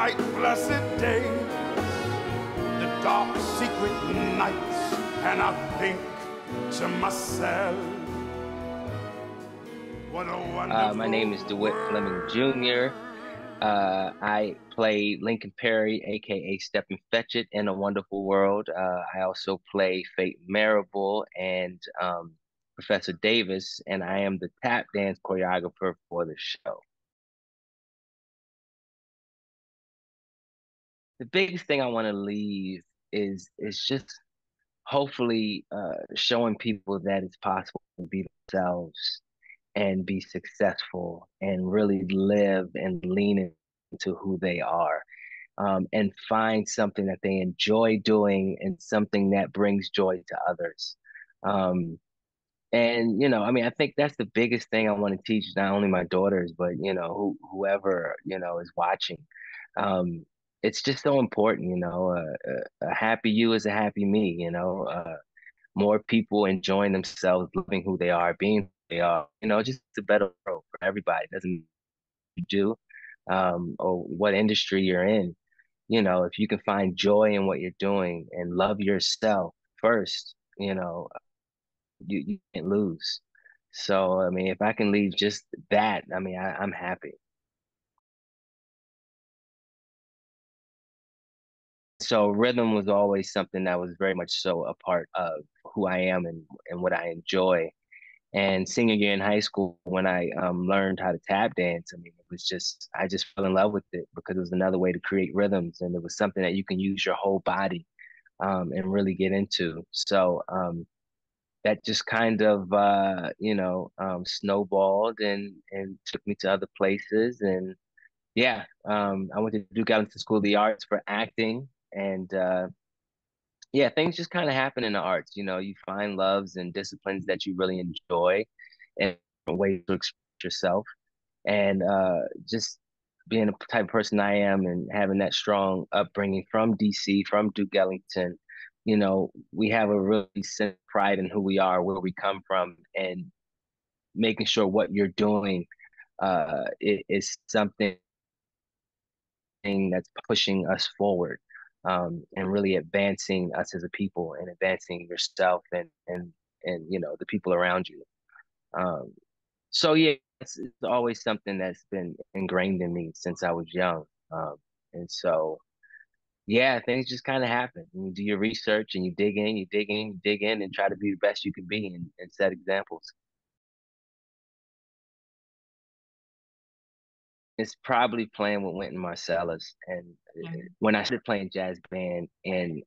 bright, blessed days, the dark, secret nights, and I think to myself, what a wonderful My name is DeWitt Fleming world. Jr. I play Lincoln Perry, aka Stephen Fetchit, in A Wonderful World. I also play Fate Marable and Professor Davis, and I am the tap dance choreographer for the show. The biggest thing I want to leave is just hopefully showing people that it's possible to be themselves and be successful and really live and lean into who they are, and find something that they enjoy doing and something that brings joy to others. And I mean, I think that's the biggest thing I want to teach not only my daughters, but whoever is watching. Um, it's just so important, a happy you is a happy me. More people enjoying themselves, loving who they are, being who they are. Just a better world for everybody. It doesn't matter what you do, or what industry you're in. If you can find joy in what you're doing and love yourself first, you can't lose. So, I mean, if I can leave just that, I mean, I'm happy. So rhythm was always something that was very much so a part of who I am and what I enjoy. And senior year in high school, when I learned how to tap dance, I mean, I just fell in love with it because it was another way to create rhythms, and it was something that you can use your whole body and really get into. So that just kind of snowballed and took me to other places. And yeah, I went to Duke Ellington School of the Arts for acting, and yeah, things just kind of happen in the arts. You find loves and disciplines that you really enjoy and ways to express yourself. And just being the type of person I am and having that strong upbringing from DC, from Duke Ellington, we have a really sense of pride in who we are, where we come from, and making sure what you're doing is something that's pushing us forward, and really advancing us as a people and advancing yourself and the people around you. Um, so yeah, it's always something that's been ingrained in me since I was young. And so yeah, things just kind of happen. And you do your research and you dig in, you dig in, you dig in, and try to be the best you can be and set examples. It's probably playing with Wynton Marsalis. And when I started playing jazz band in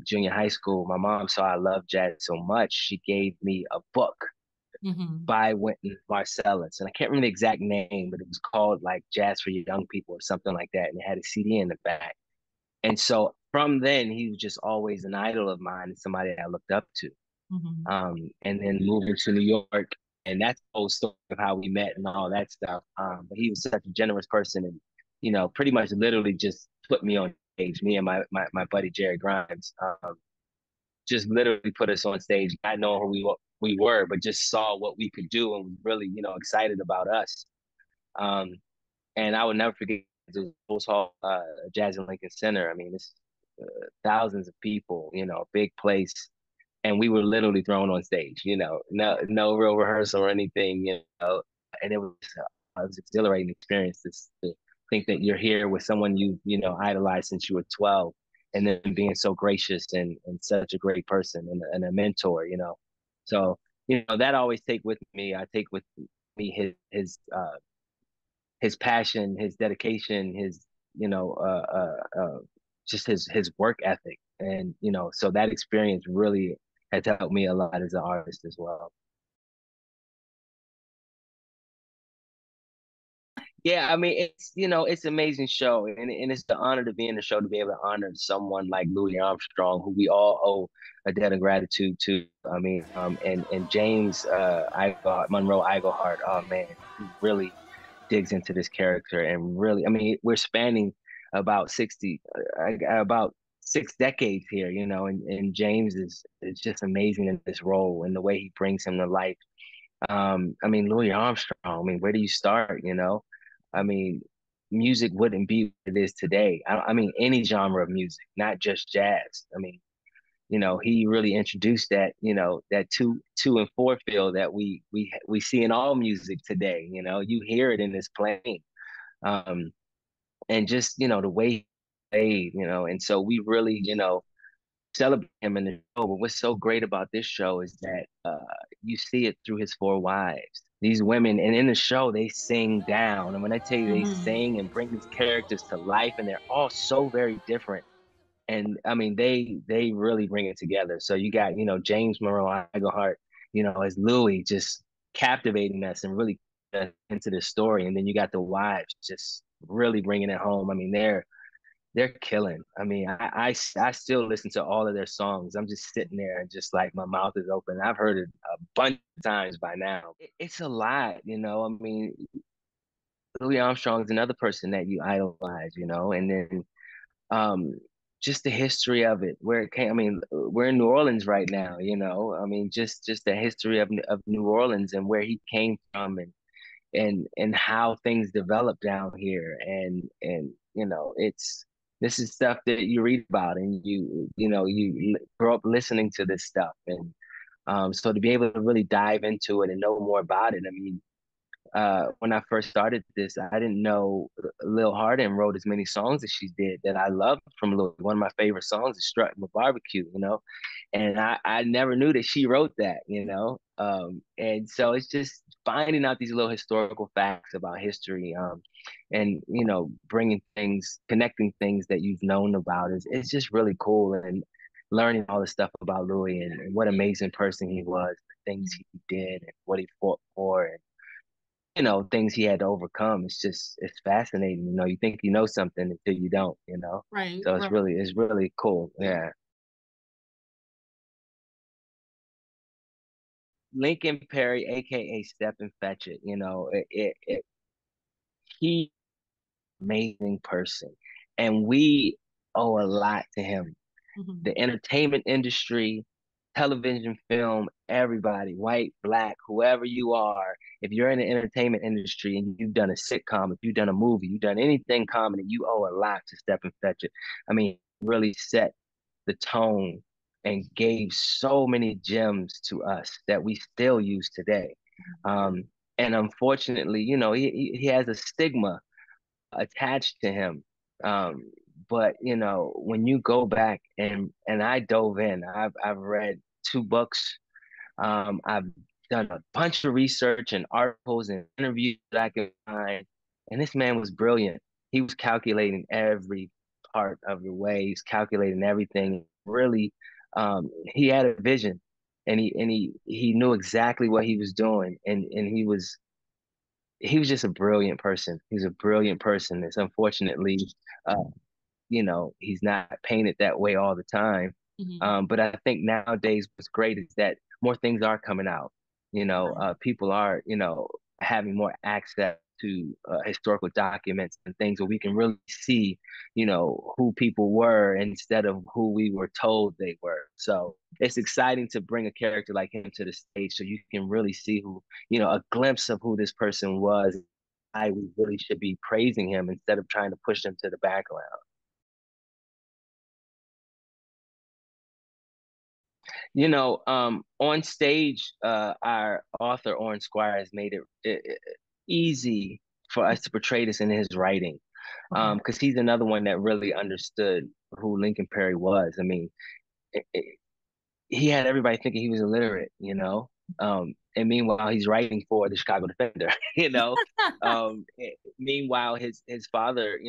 junior high school, my mom saw I loved jazz so much, she gave me a book Mm-hmm. by Wynton Marsalis. And I can't remember the exact name, but it was called like Jazz for Young People or something like that. And it had a CD in the back. And so from then, he was just always an idol of mine and somebody I looked up to. Mm-hmm. And then moving to New York, and that's the whole story of how we met and all that stuff. But he was such a generous person, and pretty much literally just put me on stage. Me and my buddy Jerry Grimes, just literally put us on stage, not knowing who we were, but just saw what we could do and was really excited about us. Um, and I would never forget the Rose Hall Jazz and Lincoln Center. I mean, it's thousands of people, big place, and we were literally thrown on stage. No real rehearsal or anything. And it was exhilarating experience to think that you're here with someone you idolized since you were 12, and then being so gracious and such a great person and a mentor. So that I always take with me. I take with me his passion, his dedication, his you know just his work ethic, and so that experience really has helped me a lot as an artist as well. Yeah, I mean it's an amazing show, and it's the honor to be in the show to be able to honor someone like Louis Armstrong, who we all owe a debt of gratitude to. I mean, and James Monroe Iglehart, oh man, he really digs into this character and really, I mean, we're spanning about 60, about 6 decades here, and James is just amazing in this role and the way he brings him to life. I mean, Louis Armstrong, I mean, where do you start, I mean, music wouldn't be what it is today. I mean, any genre of music, not just jazz. I mean, he really introduced that, that two and four feel that we see in all music today. You hear it in this playing, um, and just the way he played, and so we really, celebrate him in the show. But what's so great about this show is that you see it through his four wives. These women, and in the show, they sing down. And when I tell you they Mm-hmm. sing and bring these characters to life, and they're all so very different. And I mean, they really bring it together. So you got, James Monroe Iglehart, as Louis, just captivating us and really into the story. And then you got the wives just really bringing it home. I mean, they're killing. I mean, I still listen to all of their songs. I'm just sitting there and just like my mouth is open. I've heard it a bunch of times by now. It's a lot. I mean, Louis Armstrong is another person that you idolize, and then um, just the history of it, where it came. I mean, we're in New Orleans right now, I mean, just the history of New Orleans and where he came from, and how things develop down here, and it's this is stuff that you read about, and you grow up listening to this stuff, and so to be able to really dive into it and know more about it. I mean, when I first started this, I didn't know Lil Hardin wrote as many songs as she did that I loved from Lil. One of my favorite songs is Strutting with Barbecue, and I never knew that she wrote that, and so it's just finding out these little historical facts about history, and bringing things, connecting things that you've known about is it's just really cool, and learning all the stuff about Louis, and what amazing person he was, the things he did, and what he fought for, and things he had to overcome. It's fascinating. You think you know something until you don't. Right, So right. it's really cool. Yeah. Lincoln Perry, aka Step and Fetch It, he amazing person. And we owe a lot to him. Mm-hmm. The entertainment industry, television, film, everybody, white, black, whoever you are, if you're in the entertainment industry and you've done a sitcom, if you've done a movie, you've done anything comedy, you owe a lot to Step and Fetch It. I mean, really set the tone and gave so many gems to us that we still use today. Um, and unfortunately, he has a stigma attached to him. Um, but when you go back, and I dove in, I've read two books. I've done a bunch of research and articles and interviews that I could find, and this man was brilliant. He was calculating every part of the way. He's calculating everything. Really, he had a vision, and he knew exactly what he was doing, and he was just a brilliant person. He's a brilliant person. It's unfortunately, uh, he's not painted that way all the time. Mm-hmm. But I think nowadays what's great is that more things are coming out. Right. People are, having more access to historical documents and things where we can really see, who people were instead of who we were told they were. So it's exciting to bring a character like him to the stage so you can really see who, a glimpse of who this person was. I we really should be praising him instead of trying to push him to the background. On stage, our author Oren Squire has made it easy for us to portray this in his writing, Okay. because he's another one that really understood who Lincoln Perry was. I mean, he had everybody thinking he was illiterate, and meanwhile he's writing for the Chicago Defender, meanwhile his father,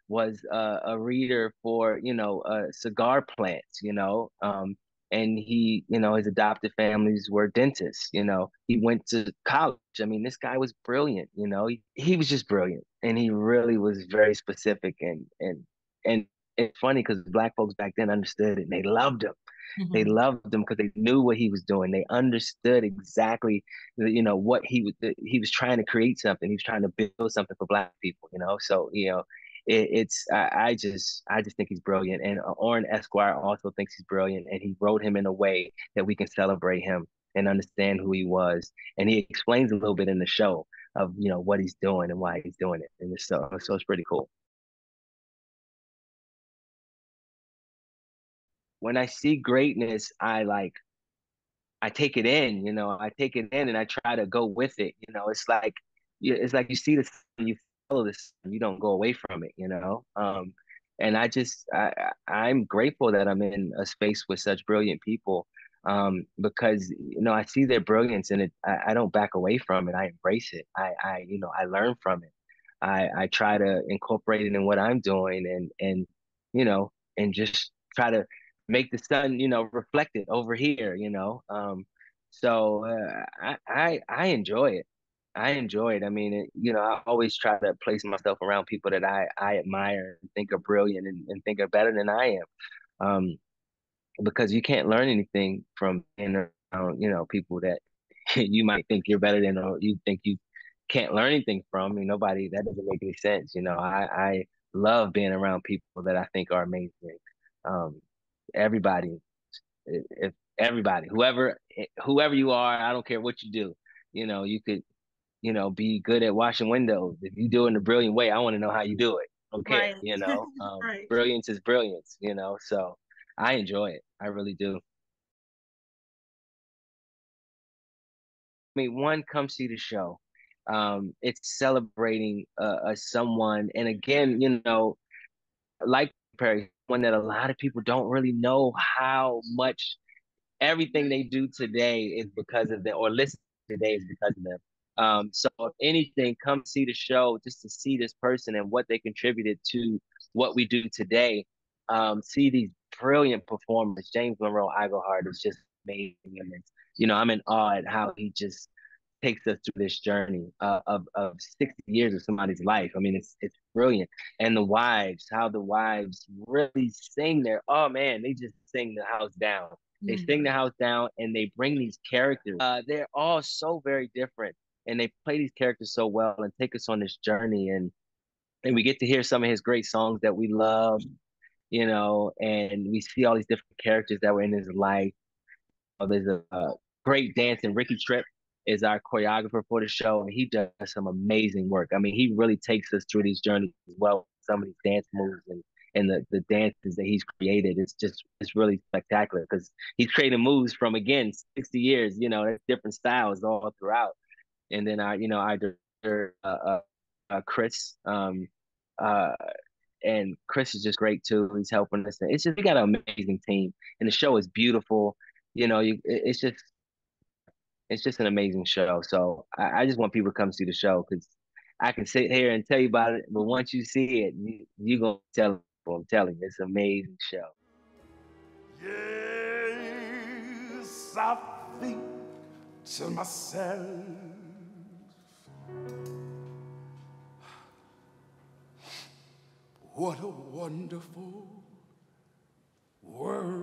was a reader for cigar plants, and he, his adopted families were dentists. He went to college. I mean, this guy was brilliant. He was just brilliant, and he really was very specific, and it's funny because black folks back then understood it and they loved him. They Mm-hmm. loved him because they knew what he was doing. They understood exactly, what he was trying to create something. He was trying to build something for black people. So it's I just think he's brilliant. And Orrin Esquire also thinks he's brilliant, and he wrote him in a way that we can celebrate him and understand who he was. And he explains a little bit in the show of what he's doing and why he's doing it, and so it's pretty cool. When I see greatness, I take it in, I take it in and I try to go with it. It's like you see the sun, you follow the sun, you don't go away from it. And I'm grateful that I'm in a space with such brilliant people, because, I see their brilliance and I don't back away from it. I embrace it. I learn from it. I try to incorporate it in what I'm doing and just try to make the sun, reflect it over here. So I enjoy it. I enjoy it. I mean, I always try to place myself around people that I admire and think are brilliant and think are better than I am. Because you can't learn anything from being around, people that you might think you're better than, or you think you can't learn anything from. I mean, nobody, that doesn't make any sense. I love being around people that I think are amazing. Um, everybody, if everybody, whoever you are, I don't care what you do, you could, be good at washing windows. If you do it in a brilliant way, I want to know how you do it. I don't care, Right. Right. brilliance is brilliance, so I enjoy it. I really do. I mean, one, come see the show. It's celebrating someone, and again, like Perry, one that a lot of people don't really know how much everything they do today is because of them, or listen today is because of them. So if anything, come see the show just to see this person and what they contributed to what we do today. See these brilliant performers. James Monroe Iglehart is just amazing. And I'm in awe at how he just takes us through this journey of 60 years of somebody's life. I mean, it's brilliant. And how the wives really sing their, oh man, they just sing the house down. They sing the house down and they bring these characters. They're all so very different and they play these characters so well and take us on this journey. And we get to hear some of his great songs that we love, and we see all these different characters that were in his life. There's a great dance, and Ricky Tripp is our choreographer for the show, and he does some amazing work. I mean, he really takes us through these journeys as well. Some of these dance moves and the dances that he's created, it's really spectacular because he's creating moves from, again, 60 years. There's different styles all throughout. And then our director, Chris, uh, and Chris is just great too. He's helping us. It's just, we got an amazing team, and the show is beautiful. It's just an amazing show. So I just want people to come see the show because I can sit here and tell you about it, but once you see it, you're gonna tell people. I'm telling you, it's an amazing show. Yes, I think to myself, what a wonderful world